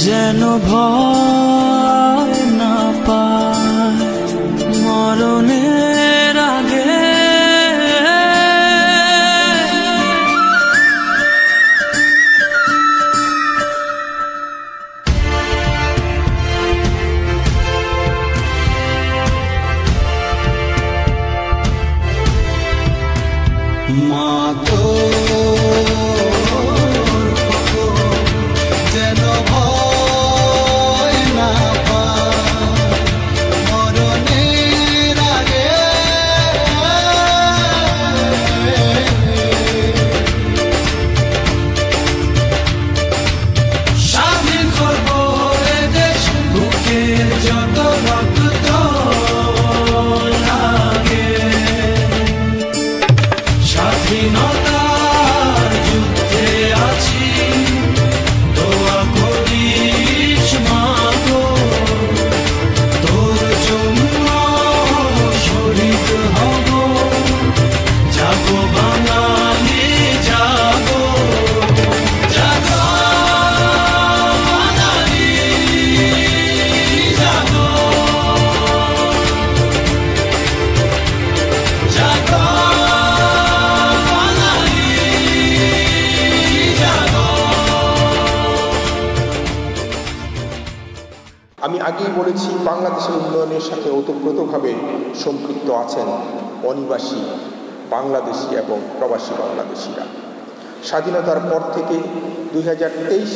যেন ভয় না পায় মরণের আগে। মা তো যেন ভয় না পায় মরণের আগে। স্বাধীন করব দেশ বুকের যত রক্ত লাগে। স্বাধীনতার যুদ্ধে আছি দোয়া করিস মা গো, তোর জন্য শহীদ হব যাবো বাঙালি যাবো যাবো বাঙালি যাবো যাবো। আমি আগেই বলেছি, বাংলাদেশের উন্নয়নের সাথে ওতপ্রোতভাবে সম্পৃক্ত আছেন অনিবাসী বাংলাদেশি এবং প্রবাসী বাংলাদেশিরা। স্বাধীনতার পর থেকে 2023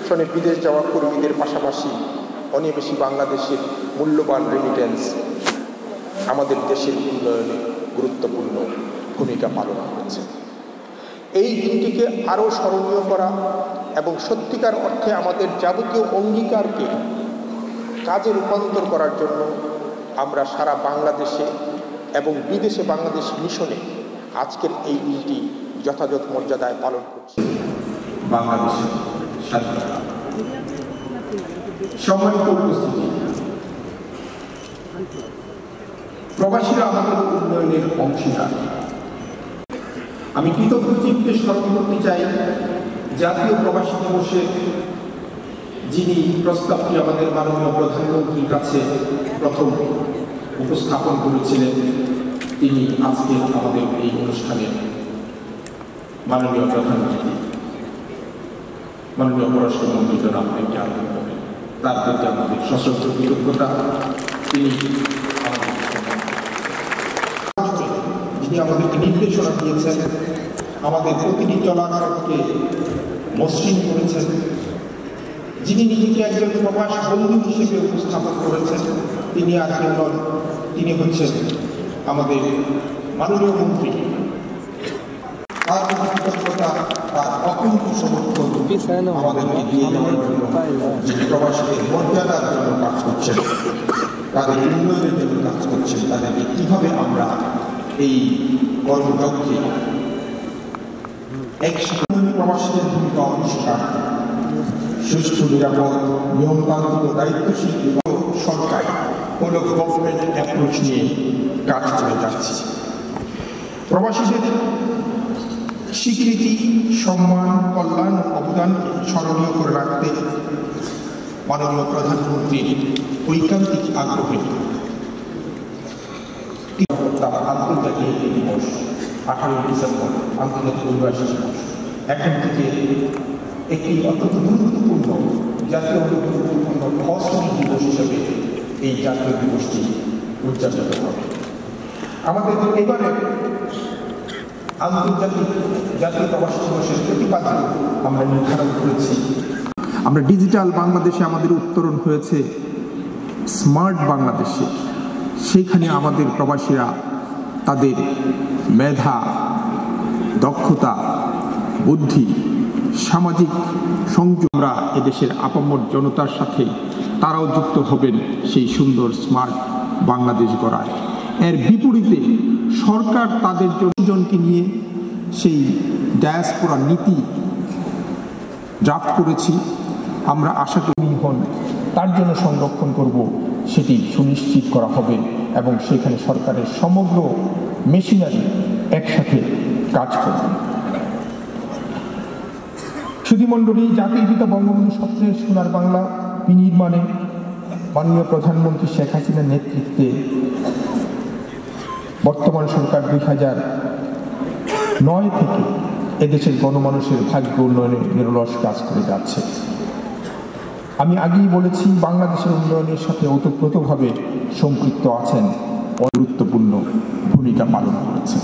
সনে বিদেশ যাওয়া কর্মীদের পাশাপাশি অনিবাসী বাংলাদেশের মূল্যবান রেমিটেন্স আমাদের দেশের উন্নয়নে গুরুত্বপূর্ণ ভূমিকা পালন করছে। এই দিনটিকে আরও স্মরণীয় করা এবং সত্যিকার অর্থে আমাদের যাবতীয় অঙ্গীকারকে কাজে রূপান্তর করার জন্য আমরা সারা বাংলাদেশে এবং বিদেশে বাংলাদেশ মিশনে আজকের এই দিনটি যথাযথ মর্যাদায় পালন করছি। বাংলাদেশের স্বাধীনতা। সম্মানিত উপস্থিতি, প্রবাসীরা আমাদের উন্নয়নের অংশীদার। আমি কৃতজ্ঞ চিত্তে স্মরণ করতে চাই জাতীয় প্রবাসী দিবসে যিনি প্রস্তাবটি আমাদের মাননীয় প্রধানমন্ত্রীর কাছে প্রথম উপস্থাপন করেছিলেন, তিনি আজকে আমাদের এই অনুষ্ঠানে মাননীয় প্রধানমন্ত্রী, মাননীয় পররাষ্ট্রমন্ত্রী জনাব এম.কে আলম করেন। তার প্রতি আমাদের সশস্ত্র কৃতজ্ঞতা। তিনি যিনি আমাদেরকে নির্দেশনা দিয়েছেন, আমাদের প্রতিটি চলাচলকে মসৃণ করেছেন, যিনি নিজেকে একজন প্রবাস বন্ধু হিসেবে উপস্থাপন করেছেন, তিনি আর কেউ নন, তিনি হচ্ছেন আমাদের মাননীয় মন্ত্রী। তার কৃতজ্ঞতা, তার অকুণ্ঠ সমর্থন আমাদেরকে দিয়ে দেওয়ার জন্য, যিনি প্রবাসীদের মর্যাদার জন্য কাজ করছেন, তাদের উন্নয়নের জন্য কাজ করছেন, তাদেরকে কীভাবে আমরা এই কর্মযজ্ঞে একসাথে প্রবাসীদের ভূমিকা অনস্বীকার, সুষ্ঠু, নিরাপদ, নিয়মতান্ত্রিক, দায়িত্বশীল সরকার হল গভর্নমেন্ট অ্যাপ্রোচ নিয়ে কাজ করে যাচ্ছে। প্রবাসীদের স্বীকৃতি, সম্মান, কল্যাণ ও অবদানকে স্মরণীয় করে রাখতে মাননীয় প্রধানমন্ত্রীর ঐকান্তিক আগ্রহে আন্তর্জাতিক দিবস 18 ডিসেম্বর আন্তর্জাতিক অভিবাসী দিবস এখন থেকে একটি অত্যন্ত গুরুত্বপূর্ণ জাতীয় গুরুত্বপূর্ণ কসমিক দিবস হিসেবে এই জাতীয় দিবসটি উদযাপিত হবে। আমাদের এবারে আন্তর্জাতিক জাতীয় প্রবাসী দিবসের প্রতিপাদ্য আমরা নির্ধারণ করেছি। আমরা ডিজিটাল বাংলাদেশে আমাদের উত্তরণ হয়েছে স্মার্ট বাংলাদেশে, সেইখানে আমাদের প্রবাসীরা তাদের মেধা, দক্ষতা, বুদ্ধি, সামাজিক সংযোগ, আমরা এদেশের আপামর জনতার সাথে তারাও যুক্ত হবেন সেই সুন্দর স্মার্ট বাংলাদেশ গড়ায়। এর বিপরীতে সরকার তাদের জনকে নিয়ে সেই ডায়াসপোরা নীতি ড্রাফট করেছি। আমরা আশা করি হন তার জন্য সংরক্ষণ করব, সেটি সুনিশ্চিত করা হবে এবং সেখানে সরকারের সমগ্র মেশিনারি একসাথে কাজ করবে। সুধীমণ্ডলী, জাতির পিতা বঙ্গবন্ধু স্বপ্নের সোনার বাংলা বিনির্মাণে মাননীয় প্রধানমন্ত্রী শেখ হাসিনার নেতৃত্বে বর্তমান সরকার 2009 থেকে এদেশের গণমানুষের ভাগ্য উন্নয়নে নিরলস কাজ করে যাচ্ছে। আমি আগেই বলেছি, বাংলাদেশের উন্নয়নের সাথে ওতপ্রোতভাবে সম্পৃক্ত আছেন, গুরুত্বপূর্ণ ভূমিকা পালন করেছেন।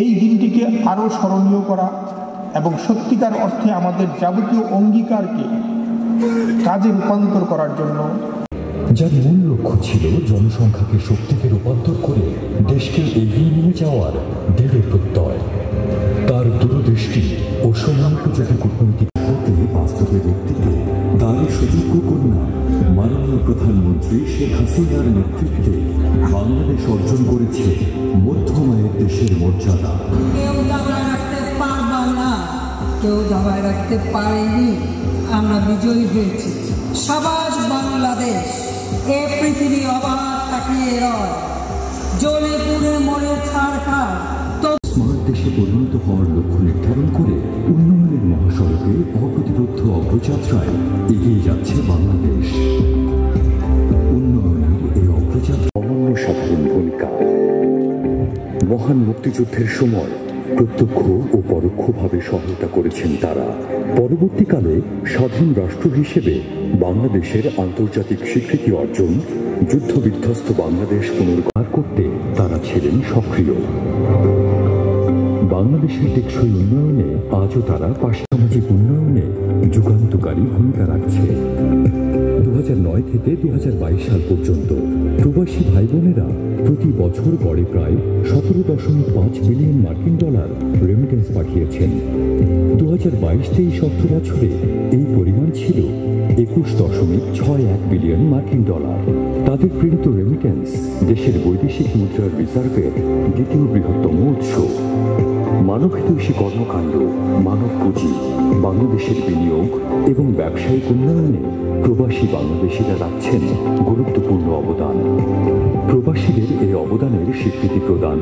এই দিনটিকে আরও স্মরণীয় করা এবং সত্যিকার অর্থে আমাদের যাবতীয় অঙ্গীকারকে কাজে রূপান্তর করার জন্য, যার মূল লক্ষ্য ছিল জনসংখ্যাকে শক্তিতে রূপান্তর করে দেশকে এগিয়ে নিয়ে যাওয়ার দৃঢ় প্রত্যয়, তার দূরদৃষ্টি ও সময়োপযোগী কূটনৈতিক হতে বাস্তবে ব্যক্তিতে তার সুযোগ্য কন্যা মাননীয় প্রধানমন্ত্রী শেখ হাসিনার নেতৃত্বে বাংলাদেশ অর্জন করেছে মধ্যমায়ের দেশের মর্যাদা। কেউ দাবায় রাখতে পারবা না, কেউ দাবায় রাখতে পারেনি। আমরা বিজয়ী হয়েছি। সাবাস বাংলাদেশ, এ পৃথিবী অবাক তাকিয়ে রয়, জ্বলে পুড়ে মরে ছাড়খাড়। স্মার্ট দেশে পরিণত হওয়ার লক্ষ্য নির্ধারণ করে উন্নয়নের মহাসড়কে অপ্রতিরোধ অগ্রযাত্রায় এগিয়ে যাচ্ছে বাংলাদেশ। উন্নয়নের এই অগ্রযাত্রা অনন্য সাধারণ ভূমিকা। মহান মুক্তিযুদ্ধের সময় প্রত্যক্ষ ও পরোক্ষভাবে সহায়তা করেছেন তারা। পরবর্তীকালে স্বাধীন রাষ্ট্র হিসেবে বাংলাদেশের আন্তর্জাতিক স্বীকৃতি অর্জন, যুদ্ধ বিধ্বস্ত বাংলাদেশ পুনরুদ্ধার করতে তারা ছিলেন সক্রিয়। বাংলাদেশের টেকসই উন্নয়নে আজও তারা সামাজিক উন্নয়নে যুগান্তকারী ভূমিকা রাখছে। 2009 থেকে 2022 সাল পর্যন্ত প্রবাসী ভাই বোনেরা প্রতি বছর গড়ে প্রায় 17.5 বিলিয়ন মার্কিন ডলার রেমিটেন্স পাঠিয়েছেন। 2022-23 অর্থ বছরে এই পরিমাণ ছিল 21.61 বিলিয়ন মার্কিন ডলার। তাদের প্রেরিত রেমিটেন্স দেশের বৈদেশিক মুদ্রার রিজার্ভের দ্বিতীয় বৃহত্তম উৎস। মানবহিতৈষী কর্মকাণ্ড, মানব পুঁজি, বাংলাদেশের বিনিয়োগ এবং ব্যবসায়িক উন্নয়নে প্রবাসী বাংলাদেশিরা রাখছেন গুরুত্বপূর্ণ অবদান। প্রবাসীদের এই অবদানের স্বীকৃতি প্রদান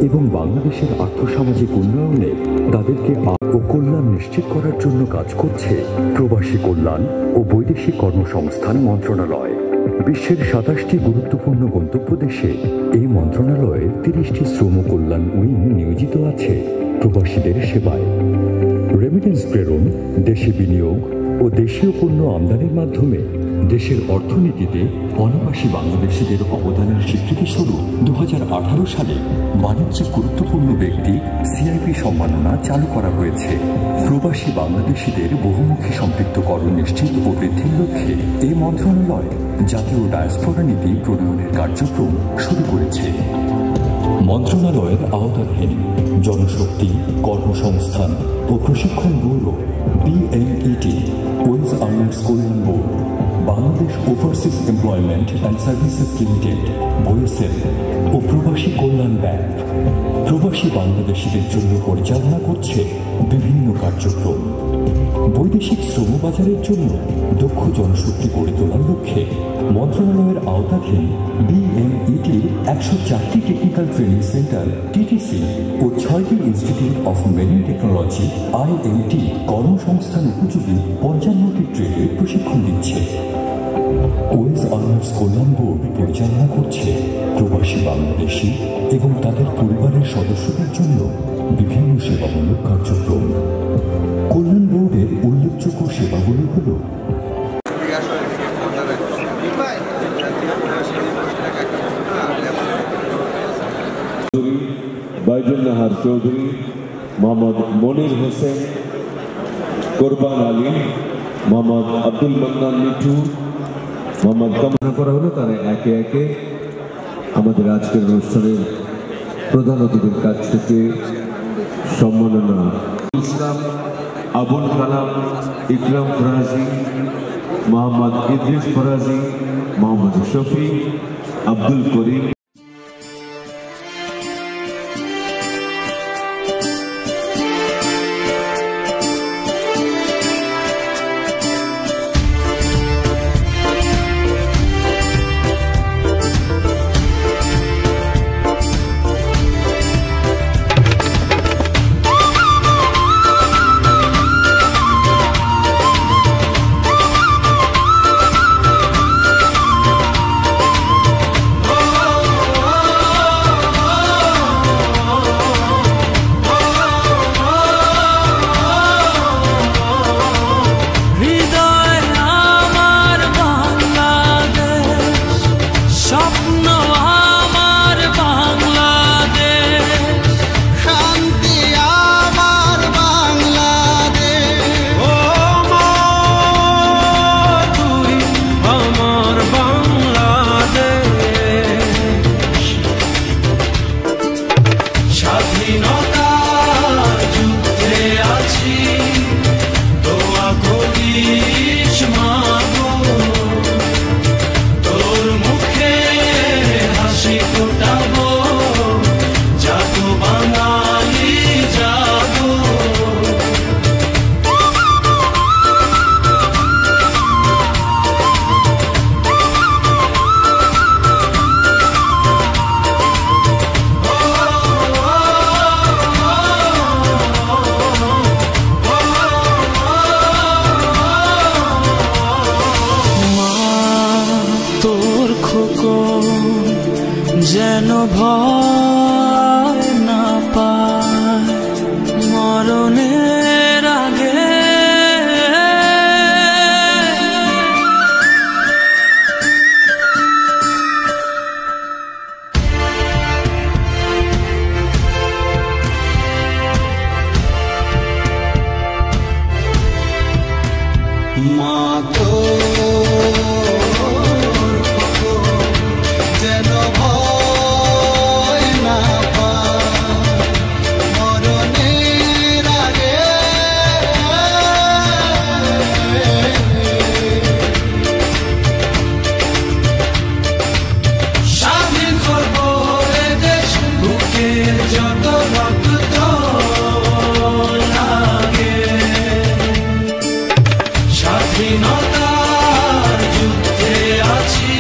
এবং বাংলাদেশের আর্থসামাজিক উন্নয়নে তাদেরকে ও কল্যাণ নিশ্চিত করার জন্য কাজ করছে প্রবাসী কল্যাণ ও বৈদেশিক কর্মসংস্থান মন্ত্রণালয়। বিশ্বের 27টি গুরুত্বপূর্ণ গন্তব্য দেশে এই মন্ত্রণালয়ের 30টি শ্রম কল্যাণ উইং নিয়োজিত আছে প্রবাসীদের সেবায়। রেমিটেন্স প্রেরণ, দেশে বিনিয়োগ ও দেশীয় পণ্য আমদানির মাধ্যমে দেশের অর্থনীতিতে অনাবাসী বাংলাদেশিদের অবদানের স্বীকৃতিস্বরূপ 2018 সালে বাণিজ্যিক গুরুত্বপূর্ণ ব্যক্তি সিআইপি সম্মাননা চালু করা হয়েছে। প্রবাসী বাংলাদেশিদের বহুমুখী সম্পৃক্তকরণ নিশ্চিত ও বৃদ্ধির লক্ষ্যে এই মন্ত্রণালয় জাতীয় ডায়াসপোরা নীতি প্রণয়নের কার্যক্রম শুরু করেছে। মন্ত্রণালয়ের আওতাধীন জনশক্তি, কর্মসংস্থান ও প্রশিক্ষণ bureau BMET, wage earners Kalyan board, Bangladesh overseas employment and services limited BOESL ও প্রবাসী কল্যাণ ব্যাংক প্রবাসী বাংলাদেশিদের জন্য পরিচালনা করছে বিভিন্ন কার্যক্রম। বৈদেশিক শ্রমবাজারের জন্য দক্ষ জনশক্তি গড়ে তোলার লক্ষ্যে মন্ত্রণালয়ের আওতাধীন BMETর 104টি টেকনিক্যাল ট্রেনিং সেন্টার TTC ও 6টি institute of marine technology IMT কর্মসংস্থান উপযোগী 55টি ট্রেডের প্রশিক্ষণ দিচ্ছে। ওয়েজ আর্নার্স কল্যাণ বোর্ড পরিচালনা করছে প্রবাসী বাংলাদেশি এবং তাদের পরিবারের সদস্যদের জন্য বিভিন্ন সেবামূলক কার্যক্রম। কল্যাণ বোর্ডের উল্লেখযোগ্য সেবাগুলো হল বাইজুল নাহার চৌধুরী, মোহাম্মদ মনির হোসেন, কোরবান আলী, মোহাম্মদ আব্দুল মান্নান মিঠু, মোহাম্মদ কামনা করা হলো। তারা একে একে আমাদের আজকের অনুষ্ঠানের প্রধান অতিথির কাছ থেকে সম্মাননা ইসলাম, আবুল কালাম, ইকরাম ফরাজি, মোহাম্মদ ইদ্রিস ফরাজি, মোহাম্মদ শফি, আব্দুল করিম। যেন ভয় না পায় মরণের আগে। মা তো যেন ভয় না পায় মরণের আগে। স্বাধীন করব এ দেশ, বুকের যত রক্ত লাগে। স্বাধীনতার যুদ্ধে আছি,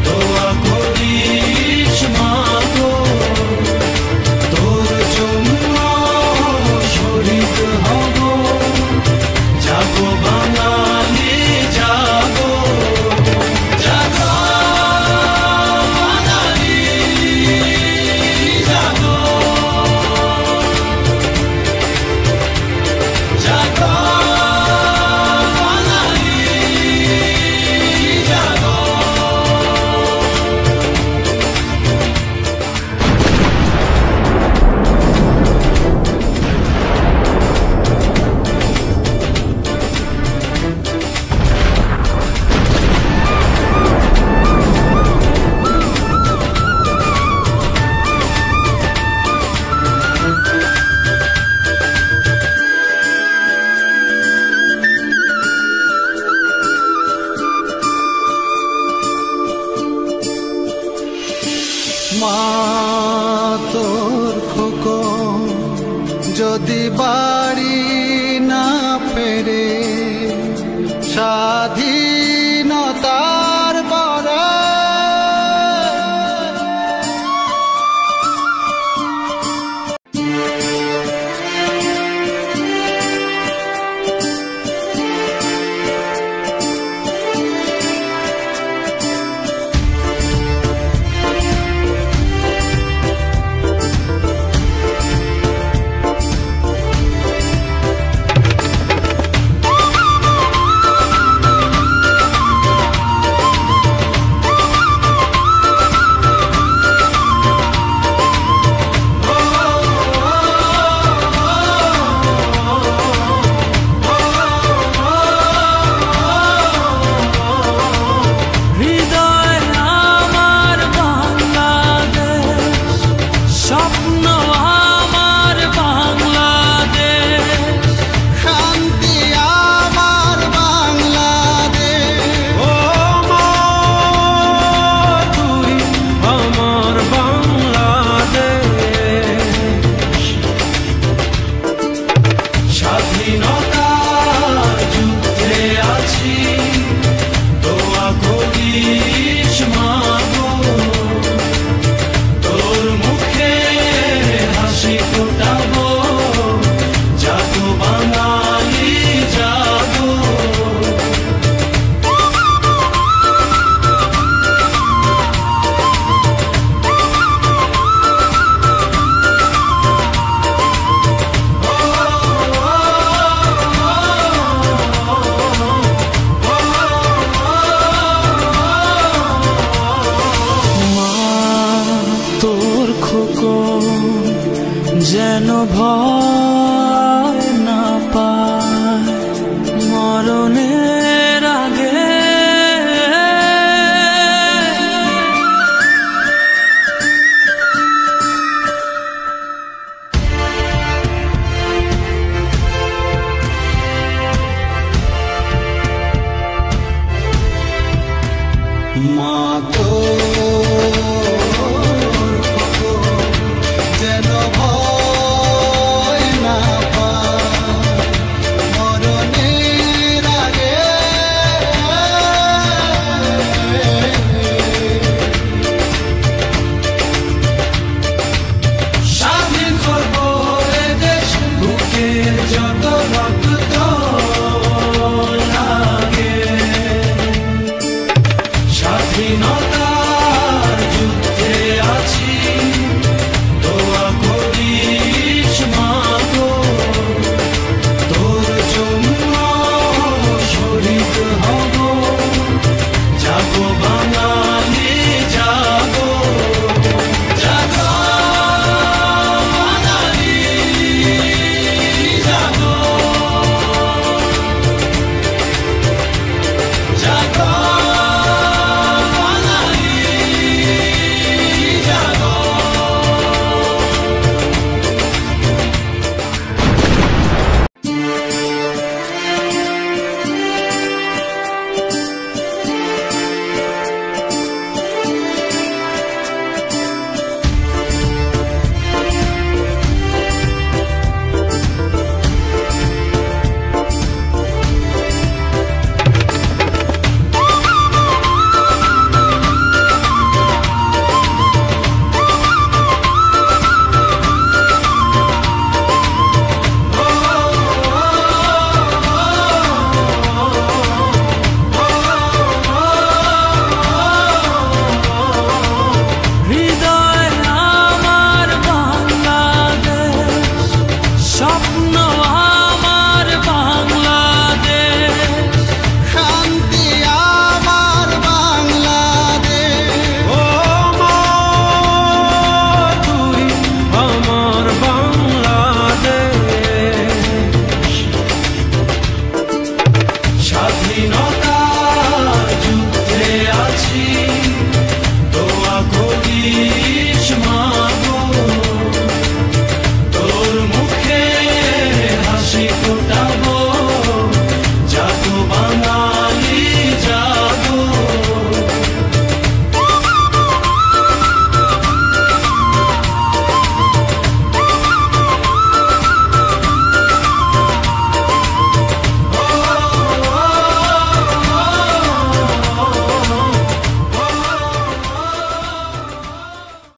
দোয়া করিস মা গো, তোর জন্য শহীদ হব, জাগো বাঙালি জাগো, জাগো বাঙালি জাগো, জাগো মা তোর খোকন যদি বাড়ি না ফেরে স্বাধীনতার বরে ভয় না পায় মরণের আগে। মা তো